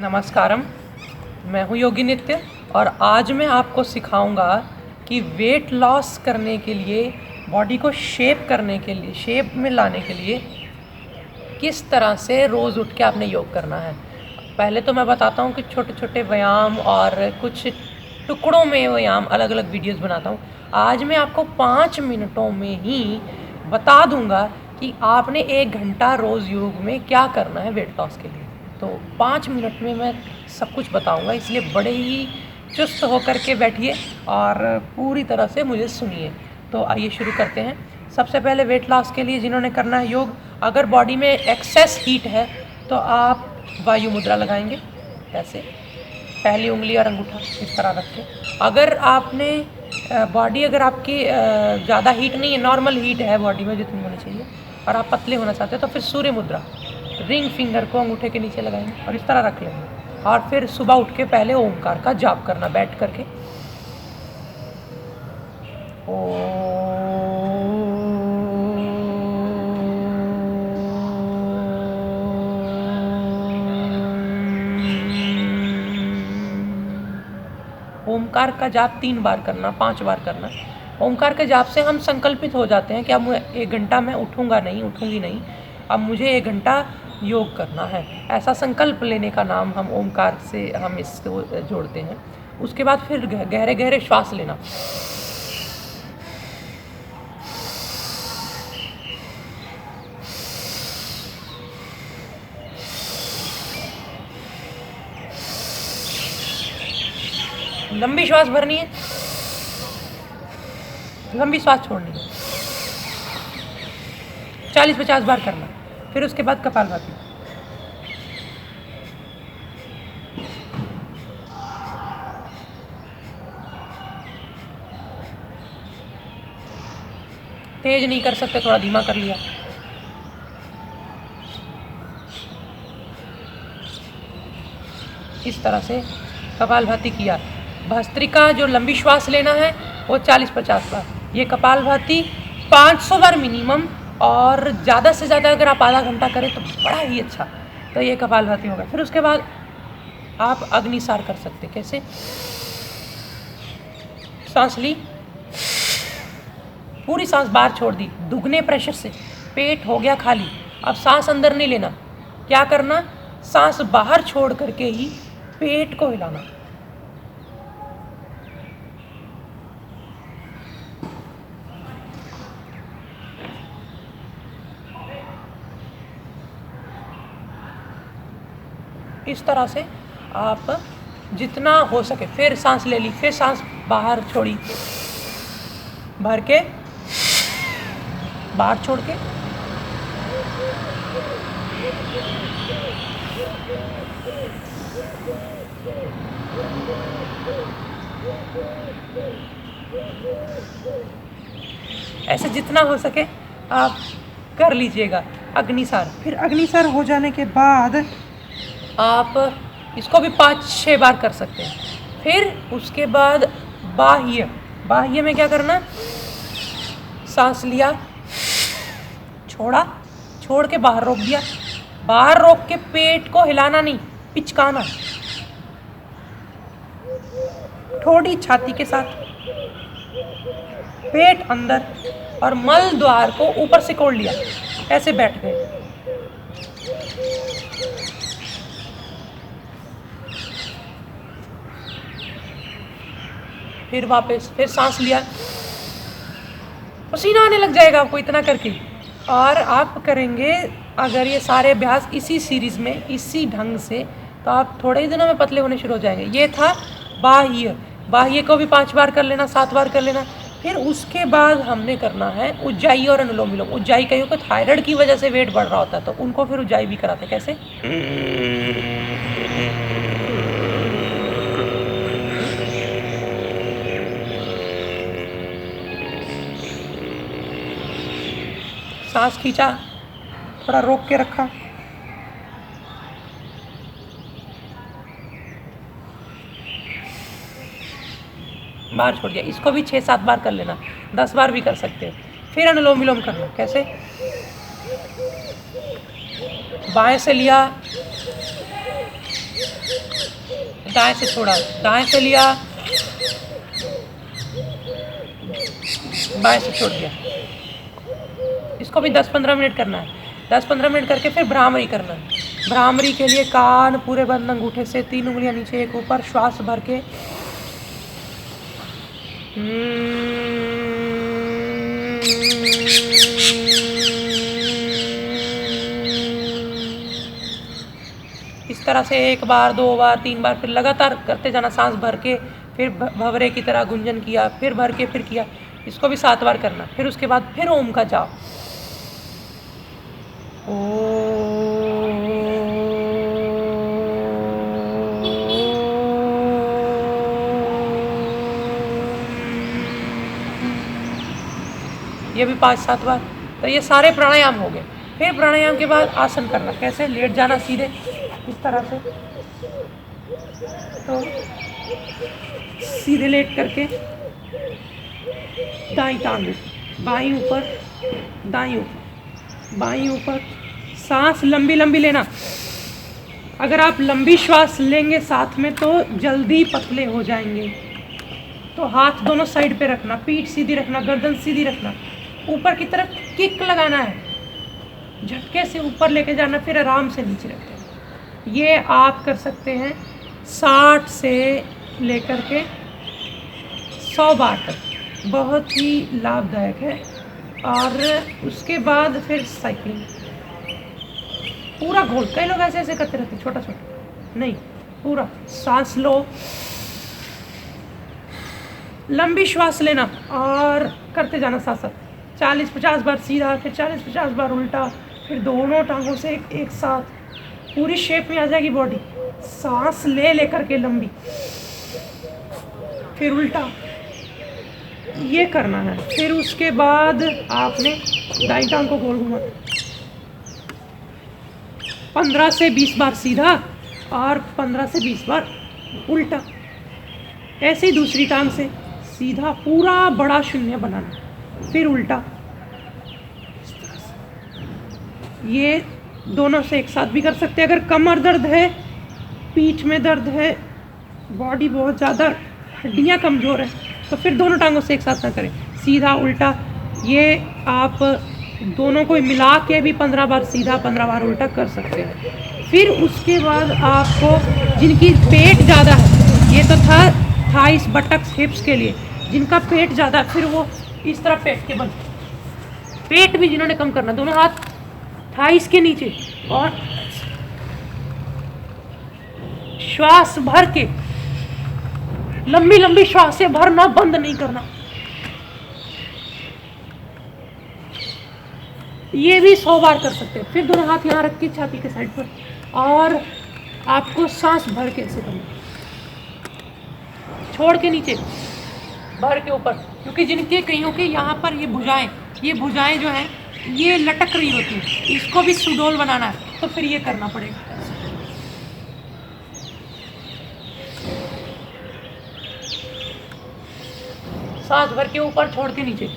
नमस्कारम। मैं हूँ योगी नित्य और आज मैं आपको सिखाऊंगा कि वेट लॉस करने के लिए, बॉडी को शेप करने के लिए, शेप में लाने के लिए किस तरह से रोज़ उठ के आपने योग करना है। पहले तो मैं बताता हूँ कि छोटे छोटे व्यायाम और कुछ टुकड़ों में व्यायाम अलग अलग वीडियोस बनाता हूँ। आज मैं आपको 5 मिनटों में ही बता दूँगा कि आपने 1 घंटा रोज़ योग में क्या करना है वेट लॉस के लिए। तो 5 मिनट में मैं सब कुछ बताऊँगा, इसलिए बड़े ही चुस्त होकर के बैठिए और पूरी तरह से मुझे सुनिए। तो आइए शुरू करते हैं। सबसे पहले वेट लॉस के लिए जिन्होंने करना है योग, अगर बॉडी में एक्सेस हीट है तो आप वायु मुद्रा लगाएंगे। ऐसे पहली उंगली और अंगूठा इस तरह रख के। अगर आपने बॉडी अगर आपकी ज़्यादा हीट नहीं है, नॉर्मल हीट है बॉडी में जितनी होनी चाहिए, और आप पतले होना चाहते हैं तो फिर सूर्य मुद्रा, रिंग फिंगर को अंगूठे के नीचे लगाएंगे और इस तरह रख लेंगे। और फिर सुबह उठ के पहले ओमकार का जाप करना बैठ करके। ओमकार का जाप 3 बार करना, 5 बार करना। ओमकार के जाप से हम संकल्पित हो जाते हैं कि अब 1 घंटा मैं उठूंगी नहीं, अब मुझे 1 घंटा योग करना है। ऐसा संकल्प लेने का नाम हम ओमकार से हम इसको जोड़ते हैं। उसके बाद फिर गहरे गहरे श्वास लेना। लंबी श्वास भरनी है, लंबी श्वास छोड़नी है। 40-50 बार करना। फिर उसके बाद कपालभाति। तेज नहीं कर सकते, थोड़ा धीमा कर लिया। इस तरह से कपालभाति किया। भस्त्रिका जो लंबी श्वास लेना है वो 40-50 बार। ये कपालभाति 500 बार मिनिमम, और ज़्यादा से ज़्यादा अगर आप आधा घंटा करें तो बड़ा ही अच्छा। तो ये कपालभाति होगा। फिर उसके बाद आप अग्निसार कर सकते। कैसे? सांस ली, पूरी सांस बाहर छोड़ दी, दुगने प्रेशर से पेट हो गया खाली। अब सांस अंदर नहीं लेना। क्या करना? सांस बाहर छोड़ करके ही पेट को हिलाना। इस तरह से आप जितना हो सके। फिर सांस ले ली, फिर सांस बाहर छोड़ी, भर के बाहर छोड़ के ऐसे जितना हो सके आप कर लीजिएगा अग्निसार। फिर अग्निसार हो जाने के बाद आप इसको भी 5-6 बार कर सकते हैं। फिर उसके बाद बाह्य में क्या करना? सांस लिया, छोड़ा, छोड़ के बाहर रोक दिया। बाहर रोक के पेट को हिलाना नहीं, पिचकाना, ठोड़ी छाती के साथ, पेट अंदर और मल द्वार को ऊपर से कोड़ लिया। ऐसे बैठ गए। फिर वापस, फिर सांस लिया, पसीना आने लग जाएगा आपको इतना करके। और आप करेंगे अगर ये सारे अभ्यास इसी सीरीज में इसी ढंग से, तो आप थोड़े ही दिनों में पतले होने शुरू हो जाएंगे। ये था बाह्य को भी 5 बार कर लेना, 7 बार कर लेना। फिर उसके बाद हमने करना है उज्जाई और अनुलोम विलोम। उज्जाई कईयों को थायराइड की वजह से वेट बढ़ रहा होता है तो उनको फिर उज्जाई भी कराते। कैसे? सांस खींचा, थोड़ा रोक के रखा, बाहर छोड़ दिया। इसको भी 6-7 बार कर लेना, 10 बार भी कर सकते हैं। फिर अनुलोम विलोम करना। कैसे? बाएं से लिया, दाएं से छोड़ा, दाएं से लिया, बाएं से छोड़ दिया। इसको भी 10-15 मिनट करना है। 10-15 मिनट करके फिर भ्रामरी करना है। भ्रामरी के लिए कान पूरे बंद, अंगूठे से 3 उंगलियां नीचे एक ऊपर, श्वास भर के इस तरह से 1 बार, 2 बार, 3 बार, फिर लगातार करते जाना सांस भर के। फिर भंवरे की तरह गुंजन किया, फिर भर के फिर किया। इसको भी 7 बार करना। फिर उसके बाद फिर ओम का जाप। ये भी 5-7 बार। तो ये सारे प्राणायाम हो गए। फिर प्राणायाम के बाद आसन करना। कैसे? लेट जाना सीधे इस तरह से, तो सीधे लेट करके दाईं टांग बाईं ऊपर, दाईं ऊपर, बाईं ऊपर। सांस लंबी लंबी लेना। अगर आप लंबी श्वास लेंगे साथ में तो जल्दी पतले हो जाएंगे। तो हाथ दोनों साइड पे रखना, पीठ सीधी रखना, गर्दन सीधी रखना, ऊपर की तरफ किक लगाना है, झटके से ऊपर लेके जाना, फिर आराम से नीचे रखना। ये आप कर सकते हैं 60 से लेकर के 100 बार तक। बहुत ही लाभदायक है। और उसके बाद फिर साइकिलिंग पूरा घोल। कई लोग ऐसे ऐसे करते रहते, छोटा छोटा नहीं, पूरा सांस लो, लंबी श्वास लेना और करते जाना साथ साथ 40-50 बार सीधा, फिर 40-50 बार उल्टा, फिर दोनों टांगों से एक साथ। पूरी शेप में आ जाएगी बॉडी। सांस लेकर के लंबी, फिर उल्टा, ये करना है। फिर उसके बाद आपने दाईं टांग को गोल घुमाना, 15 से 20 बार सीधा और 15 से 20 बार उल्टा। ऐसे ही दूसरी टांग से सीधा पूरा बड़ा शून्य बनाना, फिर उल्टा। ये दोनों से एक साथ भी कर सकते हैं। अगर कमर दर्द है, पीठ में दर्द है, बॉडी बहुत ज़्यादा, हड्डियाँ कमज़ोर है, तो फिर दोनों टांगों से एक साथ ना करें, सीधा उल्टा। ये आप दोनों को मिला के भी 15 बार सीधा, 15 बार उल्टा कर सकते हैं। फिर उसके बाद आपको, जिनकी पेट ज़्यादा है, ये तो था थाइस, बटक्स, हिप्स के लिए। जिनका पेट ज़्यादा, फिर वो इस तरह पेट के बल, पेट भी जिन्होंने कम करना, दोनों हाथ थाइस के नीचे और श्वास भर के, लंबी लंबी श्वास से भरना, बंद नहीं करना। ये भी 100 बार कर सकते हैं। फिर दोनों हाथ यहाँ रख के छाती के साइड पर, और आपको सांस भर के ऐसे करना, छोड़ के नीचे, भर के ऊपर। क्योंकि जिनके कईयों के यहाँ पर ये भुजाएं जो हैं ये लटक रही होती है, इसको भी सुडौल बनाना है, तो फिर ये करना पड़ेगा। सांस भर के ऊपर, छोड़ के नीचे,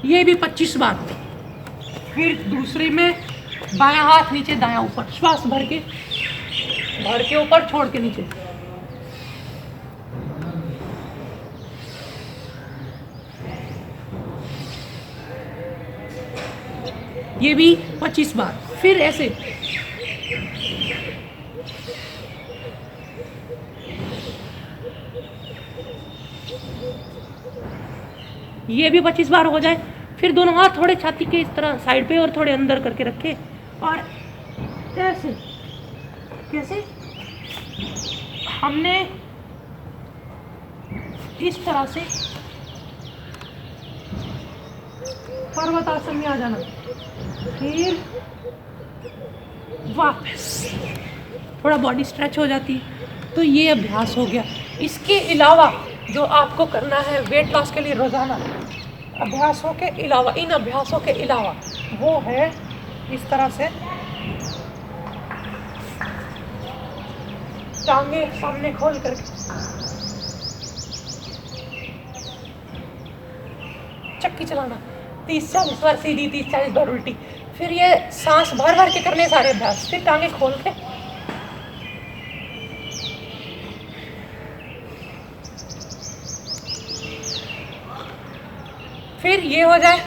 ये भी 25 बार। फिर दूसरे में बायां हाथ नीचे, दायां ऊपर, श्वास भर के ऊपर, छोड़ के नीचे। ये भी 25 बार। फिर ऐसे ये भी 25 बार हो जाए। फिर दोनों हाथ थोड़े छाती के इस तरह साइड पे और थोड़े अंदर करके रखे, और ऐसे, कैसे हमने इस तरह से पर्वतासन में आ जाना। फिर वापस थोड़ा बॉडी स्ट्रेच हो जाती है। तो ये अभ्यास हो गया। इसके अलावा जो आपको करना है वेट लॉस के लिए रोज़ाना, अभ्यासों के अलावा, इन अभ्यासों के अलावा, वो है इस तरह से टांगे सामने खोल करके, चक्की चलाना 30-40 बार सीधी, 30-40 बार उल्टी। फिर ये सांस भर भर के करने सारे अभ्यास। फिर टांगे खोल के फिर ये हो जाए,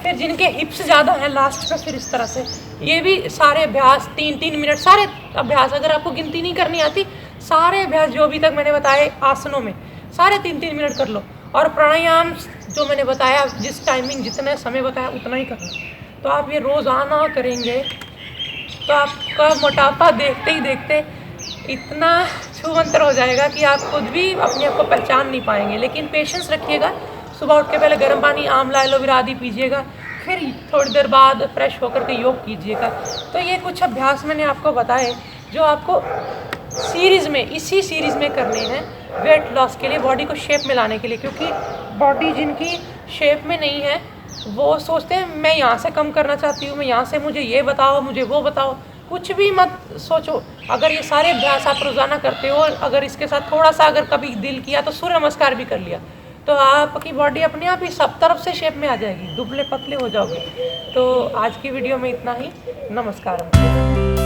फिर जिनके हिप्स ज़्यादा हैं लास्ट में फिर इस तरह से ये भी सारे अभ्यास 3-3 मिनट, सारे अभ्यास अगर आपको गिनती नहीं करनी आती, सारे अभ्यास जो अभी तक मैंने बताए आसनों में सारे 3-3 मिनट कर लो। और प्राणायाम जो मैंने बताया, जिस टाइमिंग जितने समय बताया उतना ही करना। तो आप ये रोज़ाना करेंगे तो आपका मोटापा देखते ही देखते इतना छूमंतर हो जाएगा कि आप खुद भी अपने आप को पहचान नहीं पाएंगे। लेकिन पेशेंस रखिएगा, सुबह उठ के पहले गर्म पानी, आंवला, एलोवेरा आदि पीजिएगा, फिर थोड़ी देर बाद फ्रेश होकर के योग कीजिएगा। तो ये कुछ अभ्यास मैंने आपको बताए जो आपको सीरीज़ में, इसी सीरीज़ में करने हैं वेट लॉस के लिए, बॉडी को शेप में लाने के लिए। क्योंकि बॉडी जिनकी शेप में नहीं है वो सोचते हैं मैं यहाँ से कम करना चाहती हूँ, मैं यहाँ से, मुझे ये बताओ, मुझे वो बताओ। कुछ भी मत सोचो। अगर ये सारे अभ्यास आप रोज़ाना करते हो, अगर इसके साथ थोड़ा सा अगर कभी दिल किया तो सूर्य नमस्कार भी कर लिया, तो आपकी बॉडी अपने आप ही सब तरफ से शेप में आ जाएगी, दुबले पतले हो जाओगे। तो आज की वीडियो में इतना ही। नमस्कार।